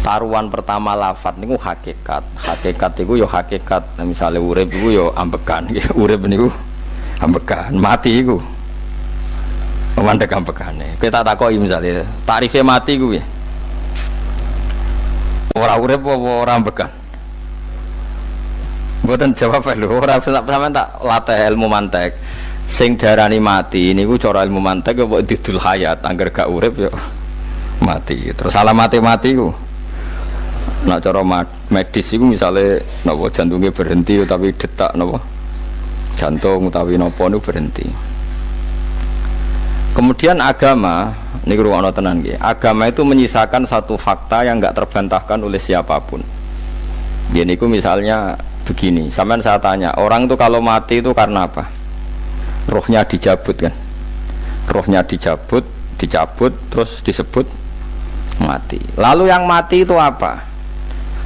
Karuan pertama lafat niku hakikat. Hakikat iku yo hakikat. Misale urip iku yo ambekan. Urip niku ambekan, mati iku mandek ambekane. Kita takoki misale tarife mati iku piye? Ora urip apa ora ambekan? Mboten jawab lho, ora sampean tak latih ilmu mantek. Sing darani mati niku cara ilmu mantek kok didul hayat, angger gak urip yo mati. Terus alamate mati iku nak cara medis iku misale napa jantungnya berhenti tapi detak napa jantung utawi napa niku berhenti. Kemudian agama niku ruwono tenan nggih. Agama itu menyisakan satu fakta yang enggak terbantahkan oleh siapapun. Dia niku misalnya begini, sampean saya tanya, orang itu kalau mati itu karena apa? Rohnya dicabut kan? Rohnya dicabut terus disebut mati. Lalu yang mati itu apa?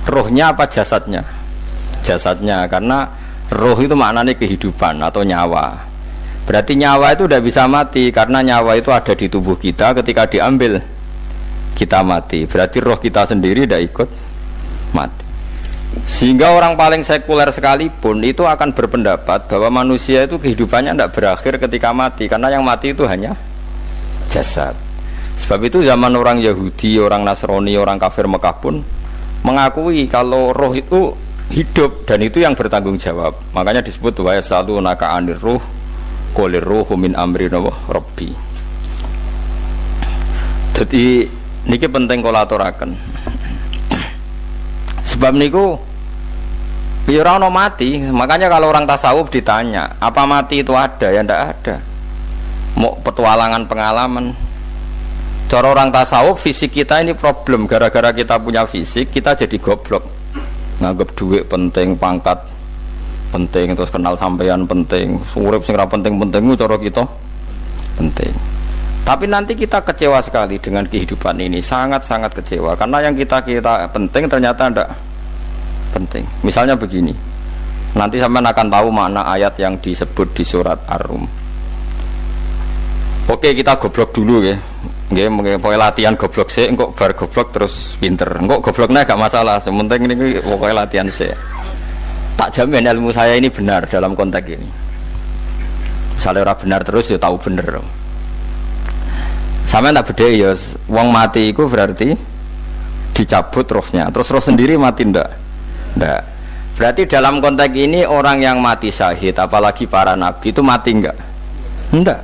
Rohnya apa jasadnya? Jasadnya, karena roh itu maknanya kehidupan atau nyawa. Berarti nyawa itu tidak bisa mati karena nyawa itu ada di tubuh kita, ketika diambil kita mati. Berarti roh kita sendiri tidak ikut mati. Sehingga orang paling sekuler sekalipun itu akan berpendapat bahwa manusia itu kehidupannya tidak berakhir ketika mati, karena yang mati itu hanya jasad. Sebab itu zaman orang Yahudi, orang Nasrani, orang kafir Mekah pun mengakui kalau roh itu hidup dan itu yang bertanggung jawab. Makanya disebut wa yasalunaka 'anir ruh qul ruhu min amri rabbi. Jadi niki penting kula aturaken. Sebab niku ya ora ono mati. Makanya kalau orang tasawuf ditanya, apa mati itu ada? Ya ndak ada. Mau petualangan pengalaman. Cara orang tasawuf fisik kita ini problem, gara-gara kita punya fisik kita jadi goblok, nganggep duit penting, pangkat penting, terus kenal sampean penting, urip sing ra penting-penting cara kita penting. Tapi nanti kita kecewa sekali dengan kehidupan ini, sangat-sangat kecewa karena yang kita penting ternyata ndak penting. Misalnya begini, nanti sampean akan tahu makna ayat yang disebut di surat Ar-Rum. Oke, kita goblok dulu ya. Nggih, mengke latihan goblok sik, engko bar goblok terus pinter. Engko gobloknya gak masalah, sementing ini pokoknya latihan sik. Tak jamin ilmu saya ini benar dalam konteks ini. Misalnya ora benar terus ya tahu bener. Sampeyan tak bedhe ya, wong mati iku berarti dicabut rohnya. Terus roh sendiri mati ndak? Ndak. Berarti dalam konteks ini orang yang mati syahid, apalagi para nabi itu mati enggak? Ndak.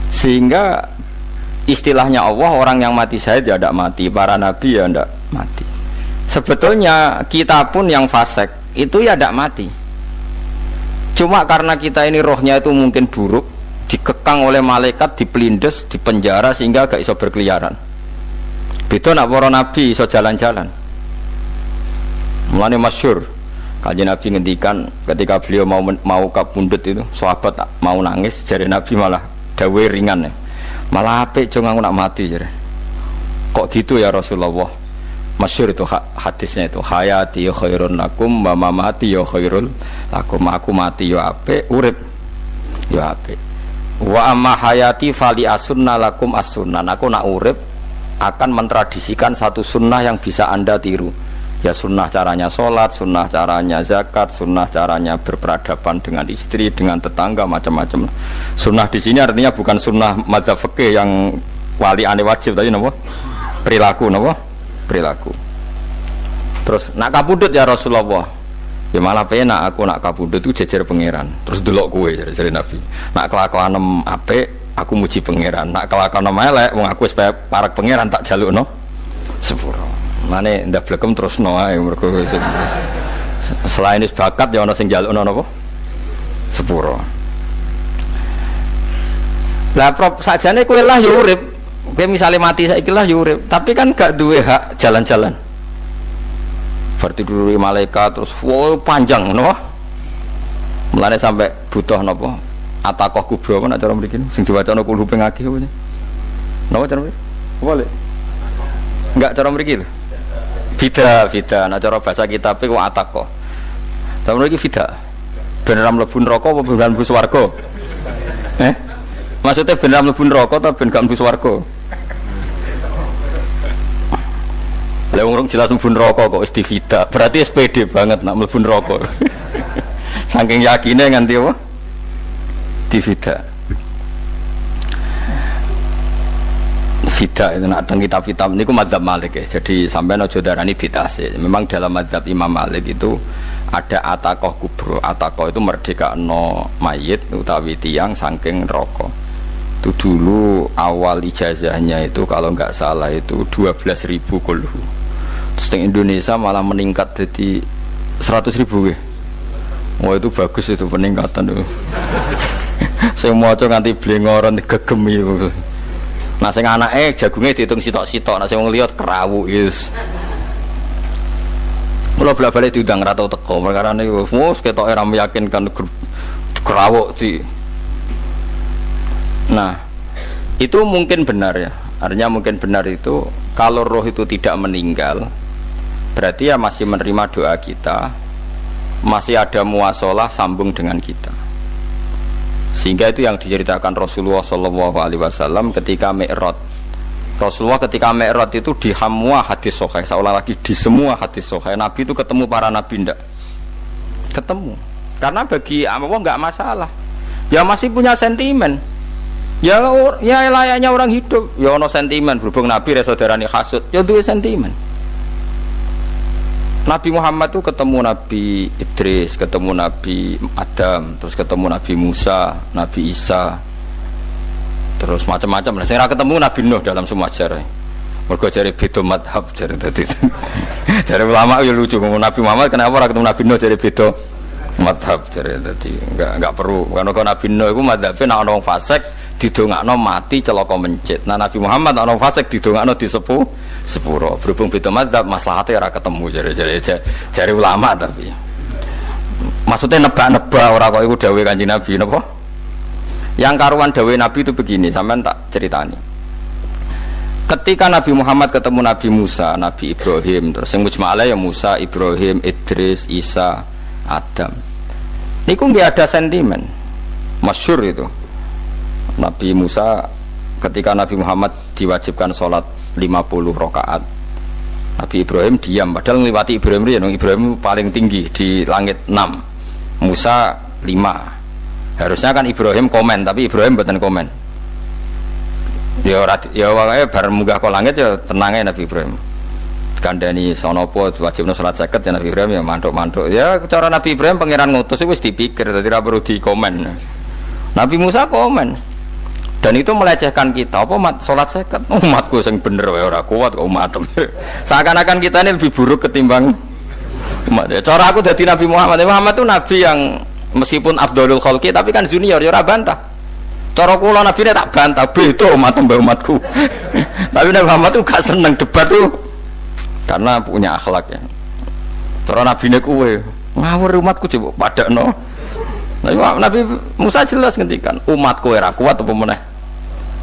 Sehingga istilahnya Allah, orang yang mati syahid ya tidak mati, para nabi ya tidak mati. Sebetulnya kita pun yang fasik itu ya tidak mati. Cuma karena kita ini rohnya itu mungkin buruk, dikekang oleh malaikat, dipelindes, dipenjara sehingga gak iso berkeliaran. Beda nak para nabi iso jalan-jalan. Mulane masyhur Kanjeng Nabi ngendikan ketika beliau mau kabundut itu, sahabat mau nangis, jari Nabi malah dawe ringan ya. Malah apik jong aku nak mati jare. Kok gitu ya Rasulullah? Masyhur itu hadisnya itu, hayati ya khairun lakum wa mamati ya khairul lakum. Aku mati ya apik, urip ya apik. Wa amma hayati fali asunna lakum as-sunnah. Aku nak urip akan mentradisikan satu sunnah yang bisa Anda tiru. Ya sunnah caranya sholat, sunnah caranya zakat, sunnah caranya berperadaban dengan istri, dengan tetangga, macam-macam. Sunnah di sini artinya bukan sunnah madzhab fikih yang wali ane wajib tadi, napa? Perilaku, napa? Perilaku. Terus nak kabudut ya Rasulullah. Ya malah penak aku nak kabudut itu jejer pangeran. Terus delok kowe jare Nabi. Nak kelakuan apik aku muji pangeran. Nak kelakuan elek wong aku supaya parek pangeran tak jalukno sepuro. Mane ndak blekem terus no ae mergo selain is bakat ya ana sing njalukno napa sepuro. Lah prop sajane kowe lah ya urip. Kowe misale mati saiki lah ya urip, tapi kan gak duwe hak jalan-jalan. Berarti dulu malaikat terus panjang napa? Mulane sampai butuh napa? Atakoh kubro apa nek cara mriki sing diwacana kulo ping akeh apa. Napa cara mriki? Boleh. Enggak cara mriki lho. Fida, nah cara bahasa kitab itu atakoh. Tapi ini fida. Beneran mlebu neraka apa beneran mlebu swarga? Maksudnya beneran mlebu neraka atau beneran mlebu swarga? Lah wong jelas mlebu neraka kok wis divida. Berarti SPD banget nak mlebu neraka. Saking yakine nganti apa? Divida. Vida itu nak teng kitab-kitab niku mazhab Malik ya. Jadi sampean aja darani bid'ah sih. Memang dalam mazhab Imam Malik itu ada atakoh kubro. Atakoh itu merdekakno mayit utawi tiang saking neraka. Itu dulu awal ijazahnya itu kalau nggak salah itu 12.000 kulhu. Terus di Indonesia malah meningkat jadi 100.000 ya. Wah itu bagus itu peningkatan itu. Saya mau coba nganti blengoran gegemi itu. Nah sing anake jagungnya dihitung sitok-sitok, nah sing wong liya kerawu is. Mula bola-balik diundang ra tau teko, perkara niku wis ketoke ra meyakinkan kerawuk di. Nah, itu mungkin benar ya. Artinya mungkin benar itu kalau roh itu tidak meninggal, berarti ya masih menerima doa kita, masih ada muasalah sambung dengan kita. Sehingga itu yang diceritakan Rasulullah SAW ketika Mi'raj. Rasulullah ketika Mi'raj itu di semua hadis sahih, seolah lagi di semua hadis sahih Nabi itu ketemu para nabi ndak? Ketemu. Karena bagi Allah nggak masalah. Ya masih punya sentimen. Ya layaknya orang hidup. Ya ono sentimen berhubung Nabi saudarane hasud, ya duwe sentimen. Nabi Muhammad itu ketemu Nabi Idris, ketemu Nabi Adam, terus ketemu Nabi Musa, Nabi Isa, terus macam-macam. Nah, saya ketemu Nabi Nuh dalam semua sejarah. Mergo jare beda madhab jare tadi. Jare ulama ya lucu ngomong Nabi Muhammad kenapa ora ketemu Nabi Nuh jare beda madhab jare tadi. Enggak perlu. Karena Nabi Nuh iku madhabe nek ana wong fasik didongakno mati celaka mencit. Nah Nabi Muhammad ana wong fasik didongakno sepuro. Berhubung beda madzhab maslahatnya ora ketemu jare ulama tapi. Maksudnya nebak-nebak ora kok iku dawuhe Kanjeng Nabi napa? Yang karuan dawuhe Nabi itu begini, sampean tak ceritani. Ketika Nabi Muhammad ketemu Nabi Musa, Nabi Ibrahim, terus sing mujma' alaih ya Musa, Ibrahim, Idris, Isa, Adam. Niku nggih ada sentimen. Masyhur itu. Nabi Musa ketika Nabi Muhammad diwajibkan sholat 50 rakaat, Nabi Ibrahim diam padahal ngliwati Ibrahim ya, Ibrahim paling tinggi di langit 6, Musa 5. Harusnya kan Ibrahim komen tapi Ibrahim mboten komen. Ya wae bar munggah ke langit ya tenange Nabi Ibrahim. Kandhani sonopo wajibna salat 50 ya Nabi Ibrahim ya mantuk-mantuk. Ya cara Nabi Ibrahim pangeran ngutus wis dipikir dadi ora perlu dikomen. Nabi Musa komen. Dan itu melecehkan kita. Apa salat 50? Umatku sing bener wae ora kuat kok umatem. Seakan-akan kita ini lebih buruk ketimbang umat. Ya, cara aku dadi Nabi Muhammad. Muhammad itu nabi yang meskipun afdhalul khalqi tapi kan junior ya ora bantah. Cara kula nabi ini tak bantah beda umatku. Tapi Nabi Muhammad itu gak seneng debat tuh karena punya akhlak ya. Cara nabine kuwe ngawur umatku coba padakno. Nah, Nabi Musa jelas ngendikan umatku ora kuat apa meneh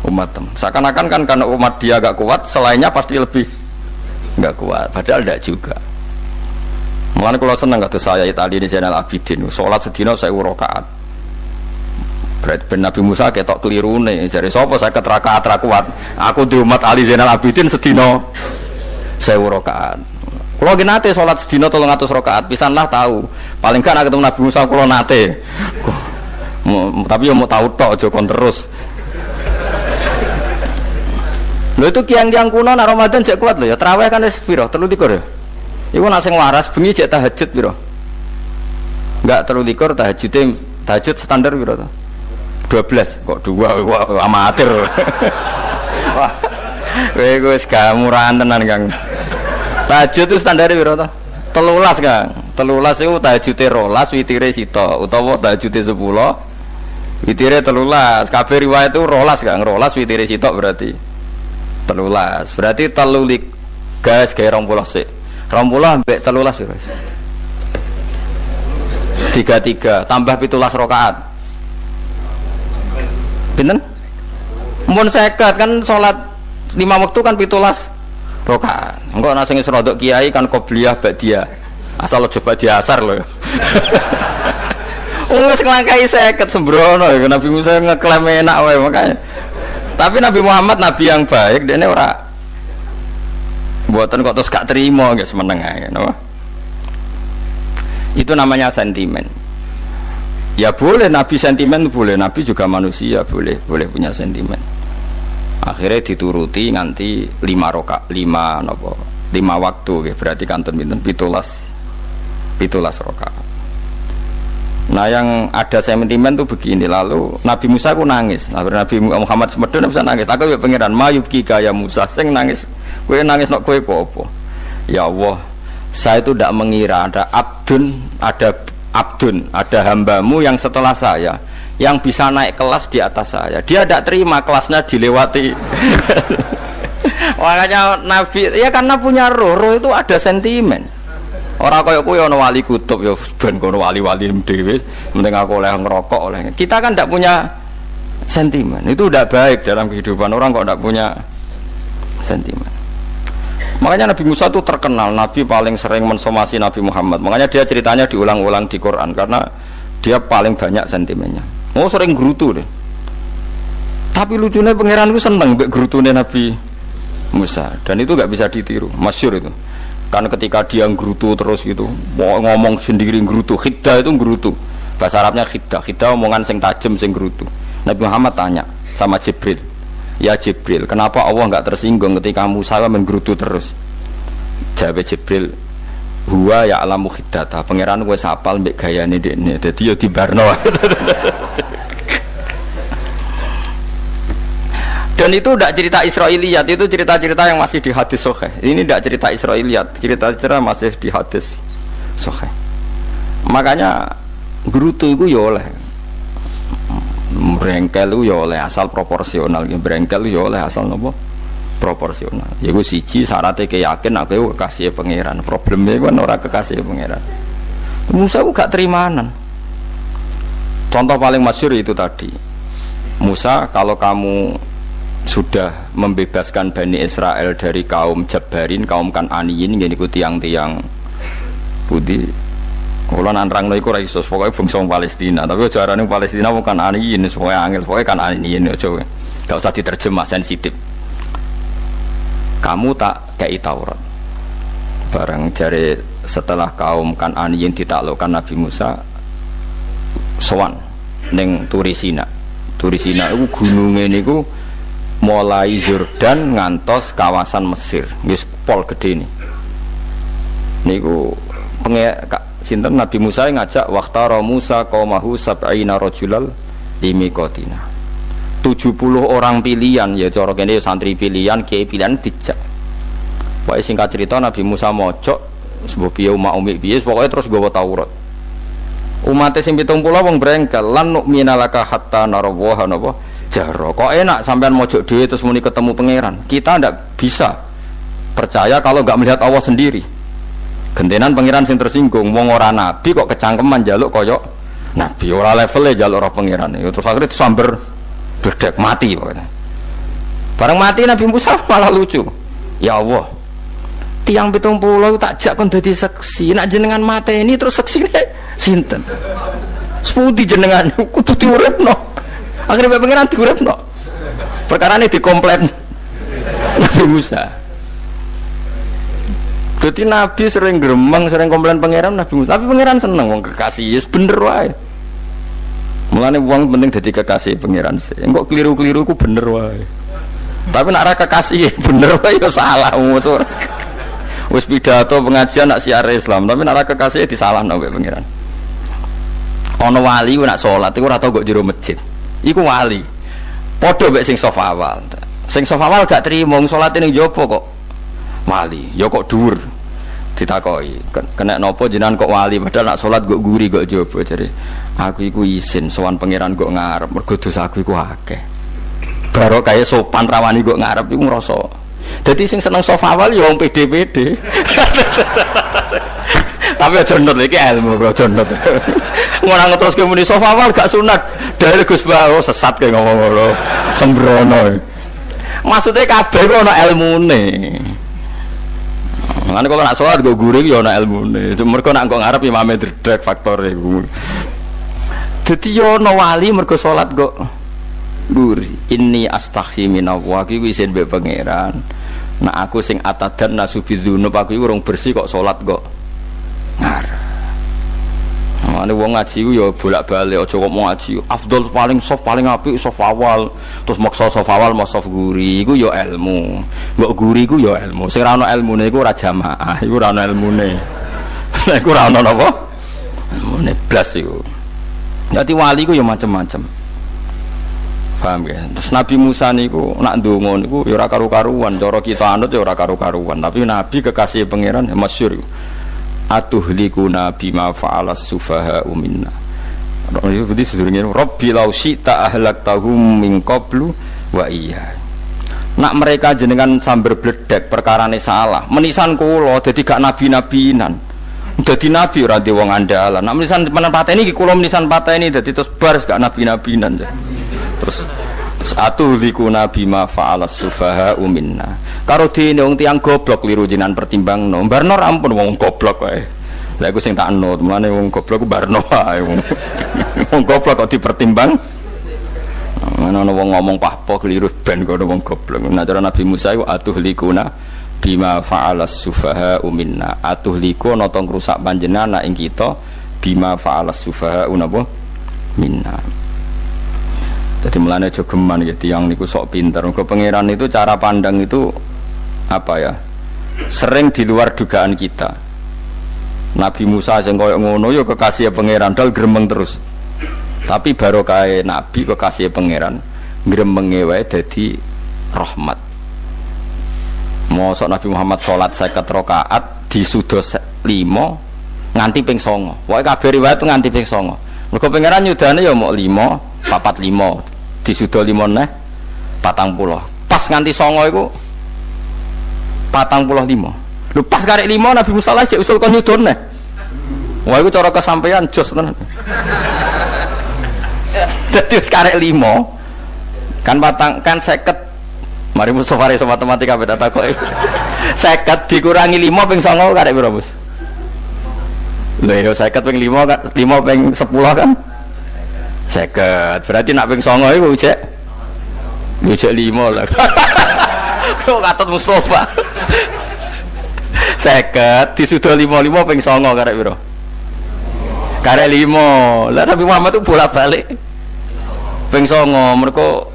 umatem. Seakan-akan kan karena umat dia gak kuat, selainnya pasti lebih gak kuat. Padahal tidak juga. Mulane kula seneng kados saya tadi di Zainal Abidin, salat sedina 1000 rakaat. Berarti Nabi Musa ketok kelirune, jare sapa 50 rakaat ra kuat. Aku di umat Ali Zainal Abidin sedina 1000 rakaat. Kalau nggih nate salat sedina 300 rakaat, pisanlah tahu. Paling gak nek ketemu Nabi Musa kula nate. Tapi ya mau tahu tok aja kon terus. Lho itu kiang-kiang kuno nek Ramadan jek kuat lho ya. Tarawih kan wis piro? 33 ya. Iku nek sing waras bengi jek tahajud piro? Enggak 33 tahajud standar piro to? 12 kok 2 amatir. Wah. Kowe wis gamurahan tenan Kang. Tahajud itu standar piro to? 13 Kang. 13 itu tahajude 12 witire sita utawa tahajude 10 witire 13. Kabeh riwayat itu 12 Kang. 12 witire sita berarti 13. Berarti 3 gas gawe 20 sik. 20 ambek 13 piro? 33 tambah 17 rakaat. Pinten? Mun 50 kan salat 5 waktu kan 17 rakaat. Engko ana sing rodok kiai kan qobliyah ba'diyah. Asal aja ba'diyah asar lho. Wis nglangkai 50 sembrono ya Nabi Musa ngeklaim enak wae makanya. Tapi Nabi Muhammad nabi yang baik dene ora Mboten kok terus gak terima nggih semeneng ae napa. Itu namanya sentimen. Ya boleh Nabi sentimen, boleh Nabi juga manusia, boleh punya sentimen. Akhirnya dituruti nganti 5 waktu nggih, berarti kantun pinten 17 rakaat. Nah yang ada sentimen tuh begini, lalu Nabi Musa ku nangis, Nabi Muhammad semedon bisa nangis. Aku ya pangeran mayubki kaya Musa, sing nangis, kowe nangis nok kowe apa? Ya Allah, saya itu tidak mengira ada hambamu yang setelah saya yang bisa naik kelas di atas saya. Dia tidak terima kelasnya dilewati. Makanya Nabi ya karena punya roh itu ada sentimen. Orang kaya kowe ana wali kutub ya ben kono wali-wali dhewe, penting aku oleh ngerokok oleh. Kita kan tidak punya sentimen. Itu tidak baik dalam kehidupan orang kok tidak punya sentimen. Makanya Nabi Musa itu terkenal, Nabi paling sering mensomasi Nabi Muhammad. Makanya dia ceritanya diulang-ulang di Quran karena dia paling banyak sentimennya. Oh sering gerutu deh. Tapi lucunya pangeran itu seneng mbek gerutune Nabi Musa dan itu gak bisa ditiru, masyhur itu. Karena ketika dia gerutu terus gitu, mau ngomong sendiri gerutu, khiddah itu gerutu. Bahasa Arabnya khiddah omongan sing tajem sing gerutu. Nabi Muhammad tanya sama Jibril, ya Jibril, kenapa Allah enggak tersinggung ketika Musa menggerutu terus? Jawab Jibril, huwa ya'lamu khiddata, pangeran wis hafal mbek gayane dekne. Dadi ya dibarno. Dan itu tidak cerita Israiliyat, itu cerita-cerita yang masih di hadis sahih. Ini tidak cerita Israiliyat, cerita-cerita masih di hadis sahih. Makanya gerutu itu ya oleh, brengkel itu ya oleh asal proporsional, brengkel itu ya oleh asal nopo proporsional. Ya gue siji syaratnya keyakin aku kekasih pangeran. Problemnya kan orang kekasih pangeran. Musa itu gak terimanan. Contoh paling masyhur itu tadi. Musa, kalau kamu sudah membebaskan Bani Israel dari kaum Jabbarin, kaum Kan'aniyin, ini ku tiang-tiang budi. Kalau nantrang iku ora iso, pokoke bangsa Palestina. Tapi aja arane Palestina bukan Kan'aniyin, pokoke angel, pokoke Kan'aniyin aja. Gak usah diterjemah sensitif. Kamu tak kei Taurat. Bareng jare setelah kaum Kan'aniyin ditaklukkan Nabi Musa sowan ning Turisina. Turisina iku gununge niku mulai Yordan ngantos kawasan Mesir, wis pol gede nih. Niku sinten Nabi Musa ngajak waqtara Musa qaumahu sab'ina rajulal limiqatina. 70 orang pilihan ya cara kene santri pilihan, kiai pilihan dijak. Pokoke singkat cerita Nabi Musa mojok sebab piye umi piye pokoke terus gawa Taurat. Umat sing 70 wong brengkel lan nu'mina laka hatta narawaha napa jaro. Kok enak sampean mojok dhewe terus muni ketemu pangeran. Kita ndak bisa percaya kalau nggak melihat Allah sendiri. Gentenan pangeran sing tersinggung, wong ora nabi kok kecangkeman njaluk koyok nabi, ora levele njaluk roh pangeran. Terus akhirnya disamber bledek mati pokoknya. Bareng mati Nabi Musa malah lucu. Ya Allah, tiang 70 tak jak kon dadi seksi, nak jenengan mateni terus seksine sinten? Sepundi jenengan kudu diuripno. Akhirnya pangeran diuripno. Perkarane dikomplain Nabi Musa. Jadi Nabi sering gremeng, sering komplain pangeran Nabi Musa. Tapi pangeran seneng wong kekasih, yes bener wae. Mulane wong penting dadi kekasih pangeran sih. Engko keliru-keliru ku bener wae. Tapi nek ora kekasih bener wae ya salah musuh. Wis pidato pengajian nak siar Islam, tapi nek ora kekasih disalahno mbek pangeran. Ana wali ku nak salat iku ora tau kok jero masjid. Iku wali. Padha mbek sing saf awal. Sing saf awal gak trimo salate ning jopo kok wali. Ya kok dhuwur. Ditakoki, kena nopo jenengan kok wali padahal nak salat kok guri kok jopo jare. Aku iku isin sowan pangeran kok ngarep mergo dosa aku iku akeh. Baro kaya sopan rawani kok ngarep iku ngrasa. Dadi sing seneng saf awal ya wong pede-pede. Tapi aja nut iki ilmu kok aja nut. Ngono terus kemuni saf awal gak sunat. Dari Gus Bawo sesat kayak ngomong ngono. Sembrono. Maksudnya kabeh kok ana ilmune. Ngene kok nak salat go guring ya ana ilmune. Mergo nak kok ngarep imame dredeg faktore iku. Dadi yo ana wali mergo salat kok guri. Inni astaghfi minallah iki isin mbek pangeran. Nah aku sing atadan nasubidzunub aku iku urung bersih kok salat kok ngar. Mane wong ngaji ku ya bolak-balik aja kok mau ngaji afdol paling soft paling apik soft awal terus maksa soft awal mau soft guri iku ya ilmu. Mbok guri iku ya ilmu. Sing ora ana ilmune iku ora jamaah, iku ora ana ilmune. Lah iku ora ana napa? Ilmune blas iku. Dadi wali ku ya macam-macam. Paham ya? Terus Nabi Musa niku nak ndonga niku ya ora karu-karuan, cara kita anut ya ora karu-karuan, tapi Nabi kekasih pangeran ya masyhur. Atuhlikuna bima fa'alas sufaha'u minna. Itu berarti sedurunge Rabbi law syi'ta ahlaktahum min qablu wa iya. Nak mereka jenengan sambar bledek perkarane salah, menisan kula dadi gak nabi-nabinan. Dadi nabi ora wong andalan. Nak menisan pateni iki kula menisan pateni dadi terus bar gak nabi-nabinan. Terus atuhlikuna bima fa'alas sufaha'u minna. Karo dene wong tiyang goblok liru jinan pertimbangno. Barno ampun wong goblok wae. Lah iku sing tak anut, mulane wong goblok ku barno wae. Wong goblok kok dipertimbang. Ana wong ngomong pahpo keliru ben kok wong goblok. Nah cara Nabi Musa iku atuhlikuna bima fa'alas sufaha'u minna. Atuhlikuna to ngrusak panjenengan ing kita bima fa'alas sufaha'u napa minna. Jadi mulane aja geman ya tiyang niku sok pinter. Mergo pangeran itu cara pandang itu apa ya? Sering di luar dugaan kita. Nabi Musa sing koyo ngono ya kekasih pangeran dal gremeng terus. Tapi barokah nabi kekasih pangeran gremenge wae dadi rahmat. Mosok Nabi Muhammad salat 50 rakaat disuda 5 nganti ping 9. Wae kabeh riwayat nganti ping 9. Mergo pangeran nyudane ya mok 5, 45. Disuda 5 neh 40. Pas nganti 9 iku 45. Lho pas karek 5 Nabi Musa lagi usul kon nyudon neh. Wah iku cara kesampaian jos tenan. Dadi karek 5 kan kan 50. Mari Mustofa iso matematika beda takoke. 50 dikurangi 5 ping 9 karek piro, Mus? Lho ya 50 ping 5 kan 5 ping 10 kan 50. Berarti nak ping 9 iku cek 5 lah. Kok katut Mustofa. 50 disuda 55 ping 9 karek piro? Karek 5. Lah Nabi Muhammad itu bolak-balik ping 9 mergo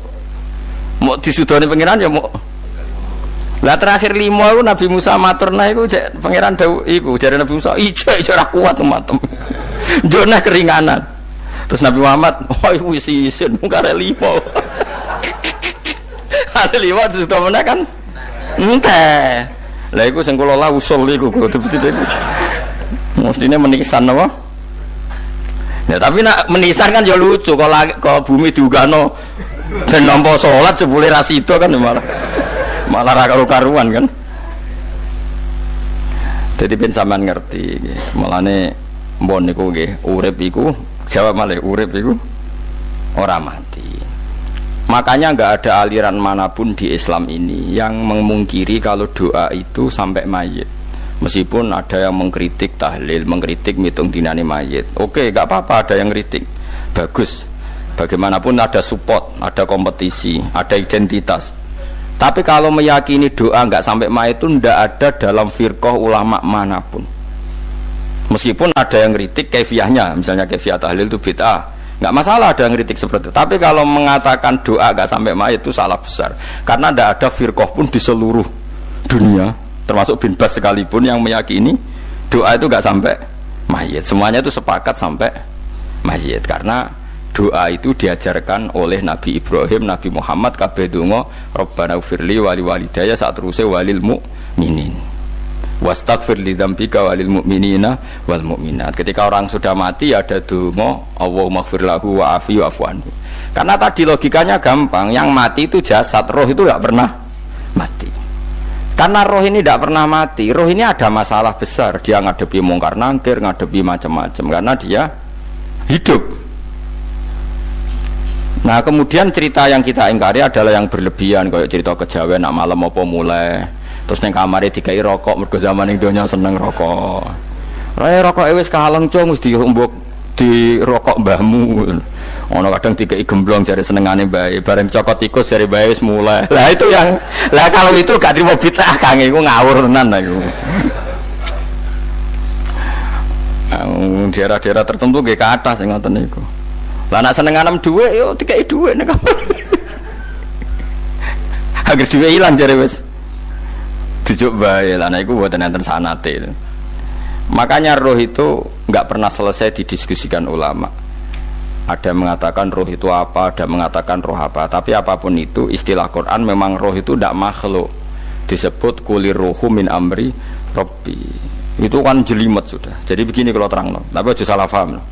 mau disudane pangeran ya mau. Lah terakhir 5 iku Nabi Musa maturna iku cek pangeran dawuh iku jare Nabi Musa ijo ora kuat matem. Njone keringanan. Terus Nabi Muhammad, oh iku wis isin karek 5. Ada 5 sudah mana kan? Entah. Lah iku sing kula la usul iku betul-betul iku. Mestine menisan apa? Ya tapi nak menisan kan ya lucu kalau bumi diugano dan nampa salat jebule ra sida kan malah ra karu-karuan kan. Jadi ben sampean ngerti nggih. Mulane mbon niku nggih urip iku jawab malih urip iku ora mati. Makanya enggak ada aliran manapun di Islam ini yang memungkiri kalau doa itu sampai mayit. Meskipun ada yang mengkritik tahlil, mengkritik mitung dinane mayit. Oke, enggak apa-apa ada yang kritik. Bagus. Bagaimanapun ada support, ada kompetisi, ada identitas. Tapi kalau meyakini doa enggak sampai mayit itu enggak ada dalam firqah ulama manapun. Meskipun ada yang kritik kaifiahnya, misalnya kaifiah tahlil itu bid'ah. Enggak masalah ada yang kritik seperti itu. Tapi kalau mengatakan doa enggak sampai mayit itu salah besar. Karena enggak ada firqah pun di seluruh dunia, termasuk bin Bas sekalipun yang meyakini doa itu enggak sampai mayit. Semuanya itu sepakat sampai mayit karena doa itu diajarkan oleh Nabi Ibrahim, Nabi Muhammad kabeh donga Rabbana ufirli wali walidayya saat terusé walil mu'minin wastaghfir li dzambika walil mu'minina wal mu'minat. Ketika orang sudah mati ada donga Allahumma ighfir lahu wa afi wa'fu anhu. Karena tadi logikanya gampang, yang mati itu jasad, roh itu enggak pernah mati. Karena roh ini tidak pernah mati, roh ini ada masalah besar, dia ngadepi mungkar nangkir, ngadepi macam-macam karena dia hidup. Nah kemudian cerita yang kita ingkari adalah yang berlebihan, kayak cerita kejawen nak malam apa mulai, terus neng kamar dikai rokok, mergo zaman ning donya seneng rokok. Rokok wis kaleng cung, mesti di rokok mbahmu. Ono kadang dikei gemblong jare senengane bae, bareng cokot tikus jare bae wis mulai. Lah itu yang kalau itu gak trimo bid'ah Kang iku ngawur tenan iku. Daerah-daerah tertentu nggih ke atas sing ngoten niku. Lah nek senengane dhuwit yo dikei dhuwit nek. Agar dhuwit ilang jare wis dijuk bae. Lah nek iku mboten enten sanate. Makanya roh itu nggak pernah selesai didiskusikan ulama. Ada mengatakan roh itu apa, ada mengatakan roh apa. Tapi apapun itu, istilah Quran memang roh itu tidak makhluk. Disebut kulir rohu min amri Rabbi. Itu kan jelimet sudah. Jadi begini kalau terang, tapi aja salah paham.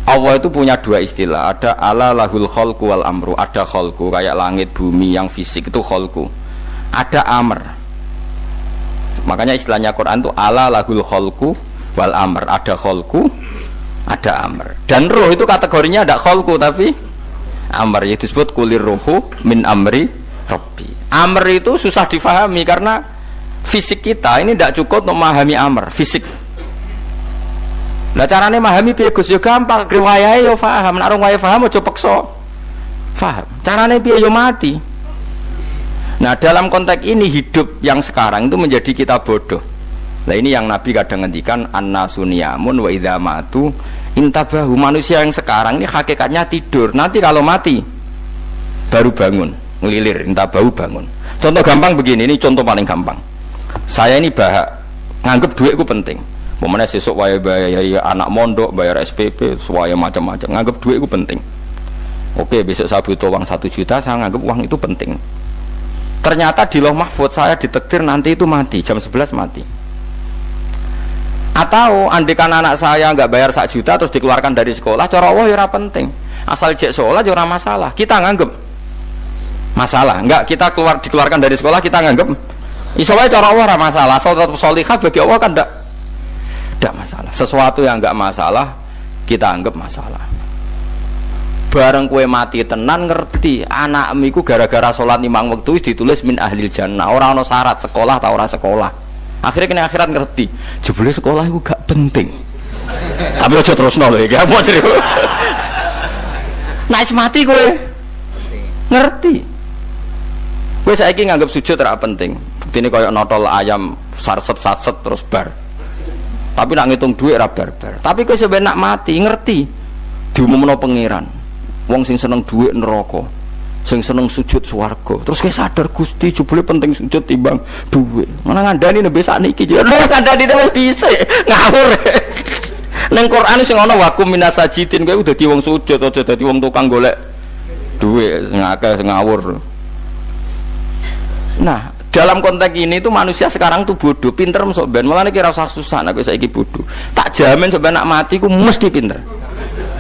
Allah itu punya dua istilah. Ada ala lahul khalqu wal amru. Ada khalqu kayak langit bumi yang fisik itu khalqu. Ada amr. Makanya istilahnya Quran itu ala lahul khalqu wal amr. Ada khalqu, ada amr. Dan roh itu kategorinya ada khalqu tapi amr, yaitu disebut kulir ruhu min amri Rabbi. Amr itu susah difahami karena fisik kita ini tidak cukup untuk memahami amr fisik. Lah carane memahami piye Gus? Ya gampang, riwayahe yo paham, nek ora paham aja peksa paham. Carane piye yo mati. Nah, dalam konteks ini hidup yang sekarang itu menjadi kita bodoh. Nah, ini yang Nabi kadang ngendikan annasu niyamun wa idza matu intabahu. Manusia yang sekarang ini hakikatnya tidur. Nanti kalau mati baru bangun, ngelilir, intabahu bangun. Contoh gampang begini, ini contoh paling gampang. Saya ini nganggep duitku penting. Momennya sesuk wae bayar anak mondok, bayar SPP, semuanya macam-macam. Nganggep duitku penting. Oke, besok saya butuh uang 1 juta, saya nganggep uang itu penting. Ternyata di Lauh Mahfudz saya ditakdir nanti itu mati, jam 11 mati. Atau andikan anak saya nggak bayar 1 juta terus dikeluarkan dari sekolah, cara Allah ya penting. Asal cek sekolah ya masalah. Kita nganggep masalah. Enggak, kita dikeluarkan dari sekolah kita nganggep iso wae cara Allah masalah. Asal tetap sholihah bagi Allah kan enggak masalah. Sesuatu yang enggak masalah kita anggap masalah. Bareng kue mati tenan ngerti anakmu iku gara-gara sholat 5 waktu ditulis min ahlil jannah. Ora ana syarat sekolah ta ora sekolah. Akhirnya kena akhirat ngerti jebule sekolah itu gak penting. Tapi aja terusno lho iki apa cerita. Nek mati kowe ngerti. Kowe saiki nganggep sujud ora penting. Buktine koyo notol ayam sarset-sarset terus bar. Tapi nak ngitung duit ora bar-bar. Tapi kowe sebenarnya nak mati ngerti diumumno pangeran. Wong sing seneng duit neraka, sing seneng sujud swarga. Terus kowe sadar Gusti jebule penting sujud timbang duit. Mana ngandani nembe sakniki yo. Lha ngandani wis dhisik. Ngawur. Ning Quran sing ana wakum minasajidin kowe dadi wong sujud aja dadi wong tukang golek duit ngakeh ngawur. Nah, dalam konteks ini tuh manusia sekarang tuh bodoh, pinter masuk ben. Malah kira usah susah nek saiki bodoh. Tak jamin sampai nak mati ku mesti pinter.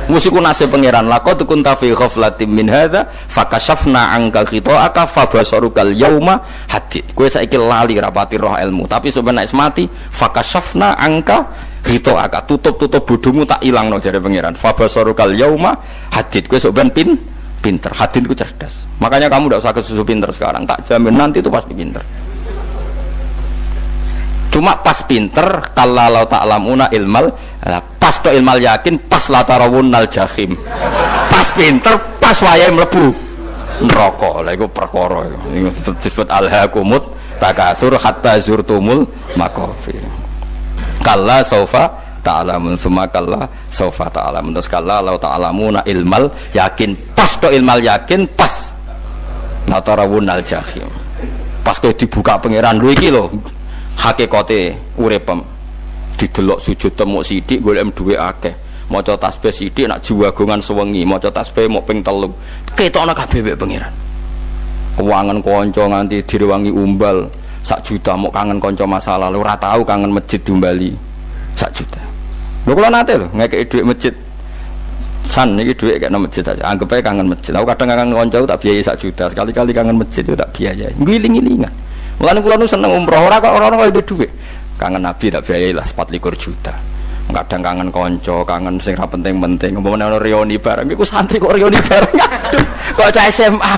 Musiku nasib pangeran laqad kunta fi ghaflatin min hadza fakashafna anka khita'aka fabasarukal yauma hadid. Kowe saiki lali rapati roh ilmu, tapi sebenarnya mati fakashafna anka khita'aka, tutup bodohmu tak ilangno jare pangeran. Fabasarukal yauma hadid. Kowe sok ben pinter. Hadid ku cerdas. Makanya kamu tidak usah kesusu pinter sekarang, tak jamin nanti itu pasti pinter. Cuma pas pinter kalau ta'lamuna ilmal, pas to ilmal yakin, pas la tarawunnal jahim. Pas pinter, pas wayahe mlebu neraka. Lha iku perkara iku disebut alhaqumut takatsur hatta zurtumul maqabir. Kalla saufa ta'lamun summa kalla saufa ta'lamun. Terus kalla la ta'lamuna ilmal yakin, pas to ilmal yakin, pas la tarawunnal jahim. Pas kowe dibuka pangeran lho iki lho hakikate uripem didelok sujud temuk sithik golek dhuwit akeh maca tasbih sithik nak jiwagongan sewengi maca tasbih mok ping 3 ketokno kabeh mek pangeran keuangan kanca nganti direwangi umbal 1 juta mok kangen kanca masa lalu ora tau kangen masjid diumbali 1 juta lho kula nate lho ngekeki dhuwit masjid san iki dhuwit kena masjid aja anggap ae kangen masjid aku kadang kangen kanca tak biayai 1 juta sekali-kali kangen masjid itu tak biayai ngiling-ngilingan. Mulane kula nu seneng umroh ora kok ora itu dhuwit. Kangen Nabi tak biayai lah 24 juta. Kadang kangen kanca, kangen sing ra penting-penting. Umpamane ana reuni bareng iku santri kok reuni bareng. Aduh, kok cah SMA.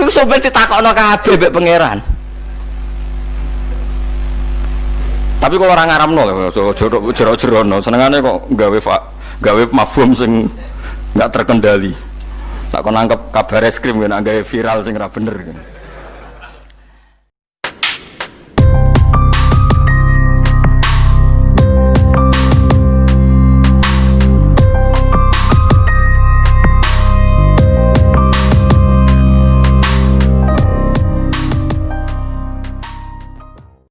Iku sampe ditakokno kabeh mek pangeran. Tapi kalau orang ngaramno so jero-jerono senengane kok gawe mafhum sing enggak terkendali. Tak kon nangkep kabar es krim kan gawe viral sing ora bener kan.